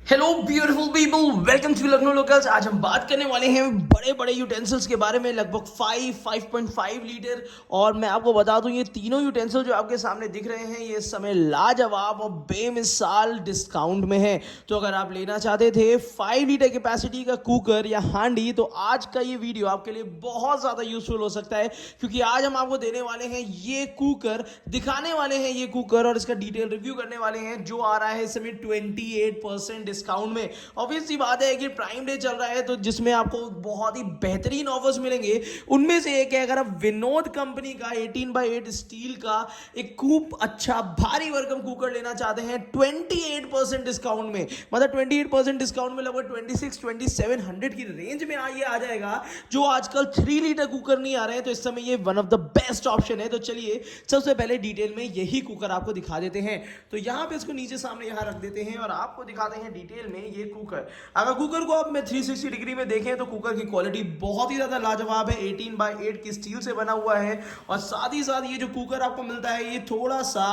Hello beautiful people, welcome to Lucknow locals. आज हम बात करने वाले हैं बड़े बड़े यूटेंसिल्स के बारे में, लगभग 5.5 लीटर। और मैं आपको बता दूं, ये तीनों यूटेंसिल जो आपके सामने दिख रहे हैं, ये इस समय लाजवाब और बेमिसाल डिस्काउंट में है। तो अगर आप लेना चाहते थे 5 लीटर कैपेसिटी का कुकर या हांडी, तो आज का ये वीडियो आपके लिए बहुत ज़्यादा यूजफुल हो सकता है, क्योंकि आज हम आपको देने वाले हैं ये कुकर, दिखाने वाले हैं ये कुकर और इसका डिटेल रिव्यू करने वाले हैं, जो आ रहा है इस समय 28% डिस्काउंट में। ऑब्वियस सी बात है कि प्राइम डे चल रहा है, तो जिसमें आपको बहुत ही बेहतरीन ऑफर्स मिलेंगे। उनमें से एक है, अगर आप विनोद कंपनी का 18x8 स्टील का एक खूब अच्छा भारी भरकम कुकर लेना चाहते हैं 28% डिस्काउंट में, मतलब 28% डिस्काउंट में लगभग 26-2700 की रेंज में ये आ जाएगा, जो आजकल 3 लीटर कुकर नहीं आ रहे हैं। तो इस समय ये one of the best option है। तो चलिए सबसे पहले डिटेल में यही कुकर आपको दिखा देते हैं। तो यहाँ पे इसको नीचे सामने यहाँ रख देते हैं और आपको दिखाते हैं डिटेल में ये कुकर। अगर कुकर को आप 360 डिग्री में देखें तो कुकर की क्वालिटी बहुत ही ज्यादा लाजवाब है। 18x8 की स्टील से बना हुआ है और साथ ही साथ ये जो कुकर आपको मिलता है, ये थोड़ा सा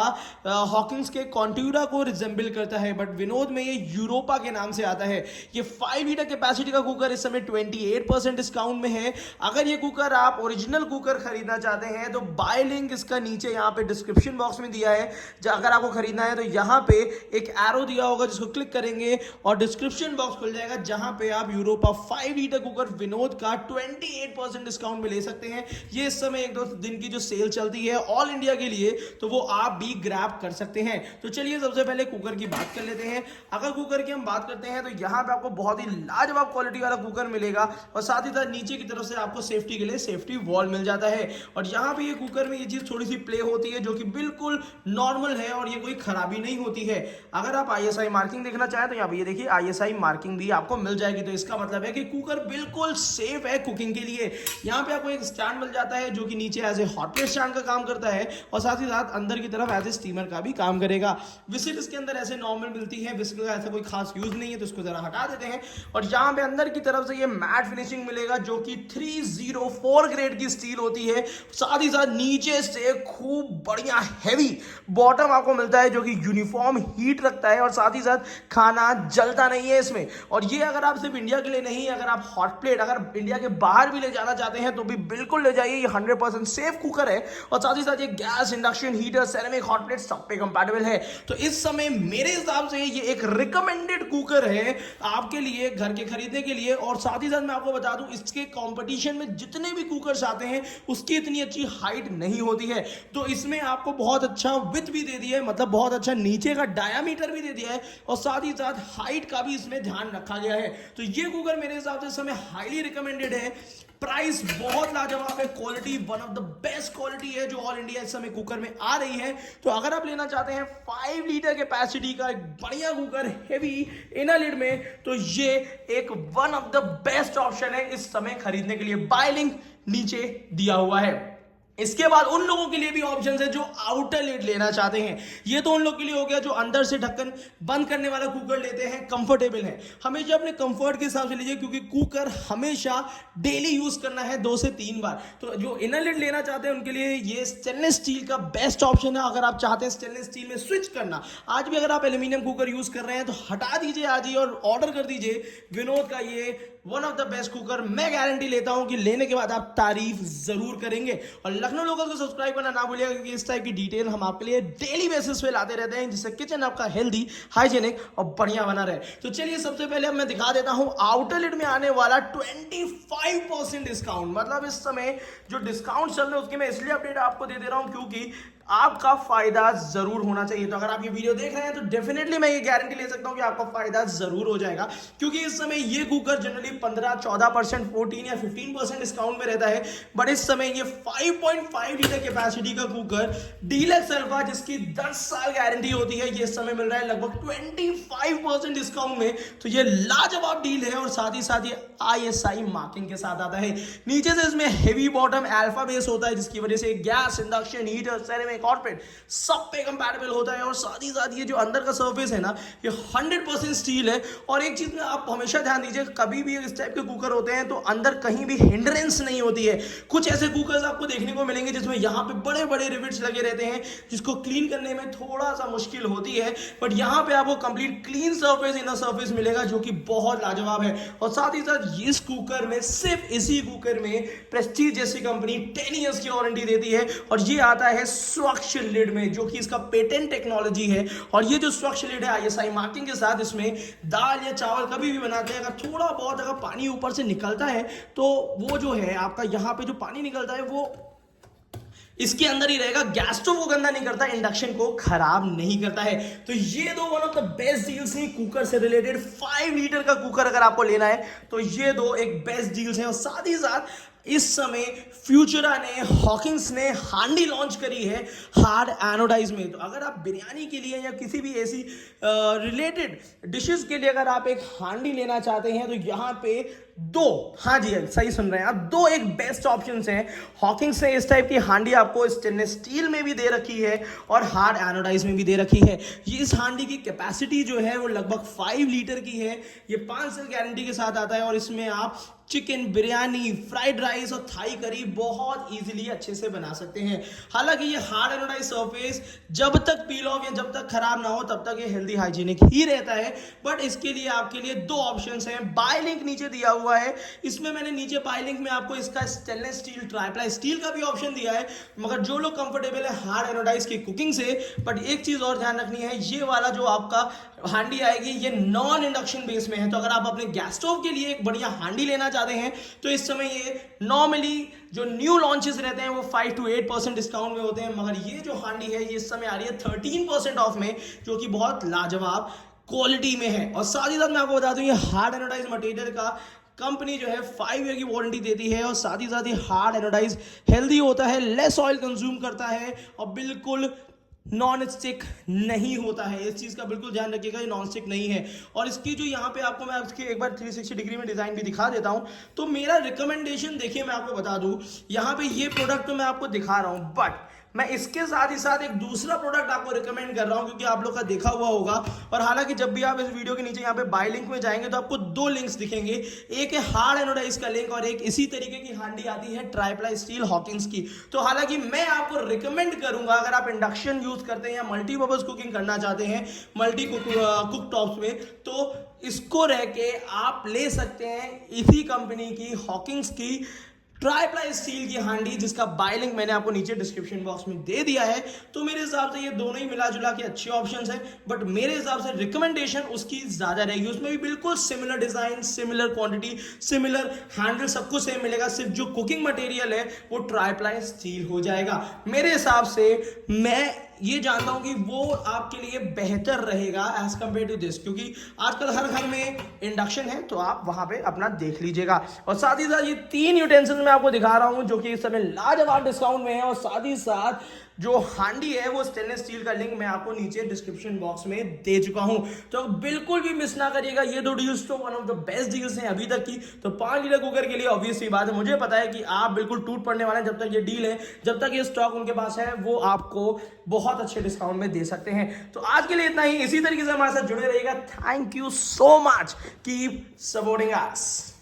हॉकिंस के कॉन्ट्यूरा को रिजेंबल करता है, बट विनोद में ये यूरोपा के नाम से आता है। ये 5 लीटर कैपेसिटी का कुकर इस समय 28% डिस्काउंट में है। अगर ये कुकर आप ओरिजिनल कुकर खरीदना चाहते हैं तो बाय लिंक इसका नीचे यहाँ पे डिस्क्रिप्शन बॉक्स में दिया है। अगर आपको खरीदना है तो यहाँ पे एक एरो दिया होगा, जिसको क्लिक करेंगे और डिस्क्रिप्शन बॉक्स खुल जाएगा, जहां पे आप यूरोपा 5 लीटर कुकर विनोद का 28% डिस्काउंट में ले सकते हैं। ये इस समय 1-2 दिन की जो सेल चलती है ऑल इंडिया के लिए, तो वो आप भी ग्रैब कर सकते हैं। तो चलिए सबसे पहले कुकर की बात कर लेते हैं। अगर कुकर की हम बात करते हैं तो यहाँ पे आपको बहुत ही लाजवाब क्वालिटी वाला कुकर मिलेगा और साथ ही साथ नीचे की तरफ से आपको सेफ्टी के लिए सेफ्टी वॉल मिल जाता है। और यहाँ पे ये कुकर में ये चीज थोड़ी सी प्ले होती है, जो कि बिल्कुल नॉर्मल है और ये कोई खराबी नहीं होती है। अगर आप ISI मार्किंग देखना चाहें तो यहाँ पे ये देखिए ISI मार्किंग भी आपको मिल जाएगी। तो इसका मतलब है कि कुकर बिल्कुल सेफ है कुकिंग के लिए। यहाँ पे आपको एक स्टैंड मिल जाता है, जो कि नीचे as a hot plate stand का काम करता है और साथ ही साथ अंदर की तरफ एज ए स्टीमर का भी काम करेगा। विसिल इसके अंदर ऐसे नॉर्मल मिलती है, विसिल का ऐसा कोई खास यूज नहीं है, तो इसको जरा हटा देते हैं। और यहाँ पे अंदर की तरफ से ये मैट फिनिशिंग मिलेगा, जो कि 304 ग्रेड की स्टील होती है। साथ ही साथ नीचे से खूब बढ़िया हैवी बॉटम आपको मिलता है, जो कि यूनिफॉर्म हीट रखता है और साथ ही साथ खाना जलता नहीं है इसमें। और ये अगर आप सिर्फ इंडिया के लिए नहीं, अगर आप हॉट प्लेट अगर इंडिया के बाहर भी ले जाना चाहते हैं तो भी बिल्कुल ले जाइए। ये 100% सेफ कुकर है और साथ ही साथ ये gas, induction, heater, ceramic, hot plate सब पे कंपैटिबल है। तो इस समय मेरे हिसाब से ये एक रिकमेंडेड कुकर है आपके लिए, घर के खरीदने के लिए। और साथ ही साथ मैं आपको बता दूं, इसके कंपटीशन में जितने भी कुकर्स आते हैं उसकी इतनी अच्छी हाइट नहीं होती है। तो इसमें आपको बहुत अच्छा विड्थ भी दे दिया है, मतलब बहुत अच्छा नीचे का डायामीटर भी दे दिया है और साथ ही साथ हाइट का भी इसमें ध्यान रखा गया है। तो ये कुकर मेरे हिसाब से इस समय हाईली रिकमेंडेड है। प्राइस बहुत लाजवाब है, quality one of the best quality है जो ऑल इंडिया इस समय कुकर में आ रही है। तो अगर आप लेना चाहते हैं 5 लीटर कैपेसिटी का एक बढ़िया कुकर हेवी इनर लिड में, तो ये एक one of the best option है इस समय खरीदने के लिए। बाय लिंक नीचे दिया हुआ है। इसके बाद उन लोगों के लिए भी ऑप्शन है जो आउटर लिड लेना चाहते हैं। ये तो उन लोगों के लिए हो गया जो अंदर से ढक्कन बंद करने वाला कुकर लेते हैं, कंफर्टेबल है। हमेशा अपने कंफर्ट के हिसाब से लीजिए, क्योंकि कुकर हमेशा डेली यूज करना है 2 से 3 बार। तो जो इनर लिड लेना चाहते हैं उनके लिए ये स्टेनलेस स्टील का बेस्ट ऑप्शन है। अगर आप चाहते हैं स्टेनलेस स्टील में स्विच करना, आज भी अगर आप एल्यूमिनियम कुकर यूज कर रहे हैं तो हटा दीजिए आज ही और ऑर्डर कर दीजिए विनोद का ये one of the best cooker. मैं गारंटी लेता हूं कि लेने के बाद आप तारीफ जरूर करेंगे। और लखनऊ लोकल को सब्सक्राइब करना ना भूलिएगा, क्योंकि इस टाइप की डिटेल हम आपके लिए डेली बेसिस पे लाते रहते हैं, जिससे किचन आपका हेल्दी, हाइजेनिक और बढ़िया बना रहे। तो चलिए सबसे पहले मैं दिखा देता हूं आउटर लिड में आने वाला 25% डिस्काउंट। मतलब इस समय जो डिस्काउंट चल रहे हैं उसकी मैं इसलिए अपडेट आपको दे रहा हूं क्योंकि आपका फायदा जरूर होना चाहिए। तो अगर आप ये वीडियो देख रहे हैं तो डेफिनेटली मैं ये गारंटी ले सकता हूं कि आपका फायदा जरूर हो जाएगा, क्योंकि इस समय ये कुकर जनरली 15-14%, 14 या 15% डिस्काउंट में रहता है। बट इस समय ये 5.5 लीटर कैपेसिटी का कुकर डीलक्स अल्फा, जिसकी 10 साल गारंटी होती है, ये इस समय मिल रहा है लगभग 25% डिस्काउंट में। तो ये लाजवाब डील है और साथ ही साथ ये ISI मार्किंग के साथ आता है। नीचे से इसमें हेवी बॉटम अल्फा बेस होता है, जिसकी वजह से गैस, इंडक्शन, हीटर, सेरेमिक, में, कॉर्पोरेट, सब पे कंपैटिबल होता है। और साथ ही साथ ये जो अंदर का सर्फेस है ना, ये 100% स्टील है। और एक चीज में आप हमेशा ध्यान दीजिए, कभी भी इस टाइप के कुकर होते हैं तो अंदर कहीं भी हिंड्रेंस नहीं होती है। कुछ ऐसे कुकर्स आपको देखने को मिलेंगे जिसमें यहाँ पे बड़े बड़े रिविट्स लगे रहते हैं, जिसको क्लीन करने में थोड़ा सा मुश्किल होती है, बट यहाँ पे आपको complete clean surface, inner surface मिलेगा, जो कि बहुत लाजवाब है। और साथ ही साथ इस कुकर में, सिर्फ इसी कुकर में प्रेस्टीज जैसी कंपनी 10 इयर्स की वारंटी देती है। और ये आता है स्वच्छ लिड में, जो कि इसका पेटेंट टेक्नोलॉजी है। और ये जो स्वच्छ लिड है ISI मार्किंग के साथ, इसमें दाल या चावल कभी भी बनाते हैं, अगर थोड़ा बहुत अगर पानी ऊपर से निकलता है तो वो जो है आपका यहाँ पे जो पानी निकलता है वो इसके अंदर ही रहेगा। गैस स्टोव को गंदा नहीं करता, इंडक्शन को खराब नहीं करता है। तो ये दो one of the best deals हैं कुकर से रिलेटेड। 5 लीटर का कुकर अगर आपको लेना है तो ये दो एक बेस्ट डील्स हैं। और साथ ही साथ इस समय फ्यूचरा ने, हॉकिंस ने हांडी लॉन्च करी है हार्ड एनोडाइज में। तो अगर आप बिरयानी के लिए या किसी भी ऐसी रिलेटेड डिशेस के लिए अगर आप एक हांडी लेना चाहते हैं तो यहाँ पे दो, हाँ जी सही सुन रहे हैं आप, दो एक बेस्ट ऑप्शंस हैं। हॉकिंस ने इस टाइप की हांडी आपको स्टेनलेस स्टील में भी दे रखी है और हार्ड एनोडाइज में भी दे रखी है। ये इस हांडी की कैपेसिटी जो है वो लगभग 5 लीटर की है। ये 5 साल गारंटी के साथ आता है और इसमें आप चिकन, बिरयानी, फ्राइड राइस और थाई करी बहुत इजीली अच्छे से बना सकते हैं। हालांकि ये हार्ड एनोडाइज सरफेस जब तक पील ऑफ या जब तक खराब ना हो तब तक ये हेल्दी हाइजीनिक ही रहता है। बट इसके लिए आपके लिए दो ऑप्शंस हैं। बाय लिंक नीचे दिया हुआ है, इसमें मैंने नीचे बाय लिंक में आपको इसका स्टेनलेस स्टील, ट्राइप्लाई स्टील का भी ऑप्शन दिया है। मगर जो लोग कंफर्टेबल है हार्ड एनोडाइज की कुकिंग से, बट एक चीज और ध्यान रखनी है, ये वाला जो आपका हांडी आएगी ये नॉन इंडक्शन बेस में है। तो अगर आप अपने गैस स्टोव के लिए एक बढ़िया हांडी लेना चाहते हैं तो इस समय ये नॉर्मली जो न्यू लॉन्चेस रहते हैं वो 5 to 8% डिस्काउंट में होते हैं। मगर ये जो हांडी है ये इस समय आ रही है 13% ऑफ में, जो कि बहुत लाजवाब क्वालिटी में है। और साथ ही साथ मैं आपको बता दूं, ये हार्ड एनोडाइज मटेरियल का कंपनी जो है 5 ईयर की वारंटी देती है। और साथ ही हार्ड एनोडाइज हेल्दी होता है, लेस ऑयल कंज्यूम करता है और बिल्कुल नॉन स्टिक नहीं होता है। इस चीज़ का बिल्कुल ध्यान रखिएगा, ये नॉन स्टिक नहीं है। और इसकी जो यहाँ पे आपको मैं इसकी एक बार 360 डिग्री में डिज़ाइन भी दिखा देता हूँ। तो मेरा रिकमेंडेशन देखिए, मैं आपको बता दूँ, यहाँ पे ये प्रोडक्ट तो मैं आपको दिखा रहा हूँ, बट मैं इसके साथ ही साथ एक दूसरा प्रोडक्ट आपको रिकमेंड कर रहा हूं, क्योंकि आप लोग का देखा हुआ होगा। और हालांकि जब भी आप इस वीडियो के नीचे यहाँ पे बाय लिंक में जाएंगे तो आपको दो लिंक्स दिखेंगे, एक है हार्ड एनोडाइज का लिंक और एक इसी तरीके की हांडी आती है ट्राइप्लाई स्टील हॉकिंस की। तो हालांकि मैं आपको रिकमेंड करूंगा, अगर आप इंडक्शन यूज करते हैं या मल्टीपर्पज कुकिंग करना चाहते हैं मल्टी कुक टॉप्स में, तो इसको रह के आप ले सकते हैं इसी कंपनी की, हॉकिंस की ट्राइप्लाई स्टील की हांडी, जिसका बाय लिंक मैंने आपको नीचे डिस्क्रिप्शन बॉक्स में दे दिया है। तो मेरे हिसाब से ये दोनों ही मिला जुला के अच्छे ऑप्शंस हैं, बट मेरे हिसाब से रिकमेंडेशन उसकी ज्यादा रहेगी। उसमें भी बिल्कुल similar design, similar quantity, similar handle, सब कुछ सेम मिलेगा। सिर्फ जो कुकिंग मटेरियल है वो ट्राइप्लाई स्टील हो जाएगा। मेरे हिसाब से मैं ये जानता हूं कि वो आपके लिए बेहतर रहेगा एज कंपेयर टू दिस, क्योंकि आजकल हर घर में इंडक्शन है, तो आप वहां पे अपना देख लीजिएगा। और साथ ही साथ ये 3 यूटेंसिल्स मैं आपको दिखा रहा हूं जो कि इस समय लाजवाब डिस्काउंट में है। और साथ ही साथ जो हांडी है वो स्टेनलेस स्टील का लिंक मैं आपको नीचे डिस्क्रिप्शन बॉक्स में दे चुका हूं, तो बिल्कुल भी मिस ना करिएगा। ये दो डील्स तो one of the best deals हैं अभी तक की। तो 5 लीटर कुकर के लिए ऑब्वियसली बात है, मुझे पता है कि आप बिल्कुल टूट पड़ने वाले हैं। जब तक ये डील है, जब तक ये स्टॉक उनके पास है, वो आपको बहुत अच्छे डिस्काउंट में दे सकते हैं। तो आज के लिए इतना ही, इसी तरीके से हमारे साथ जुड़े रहिएगा। Thank you so much, keep supporting us.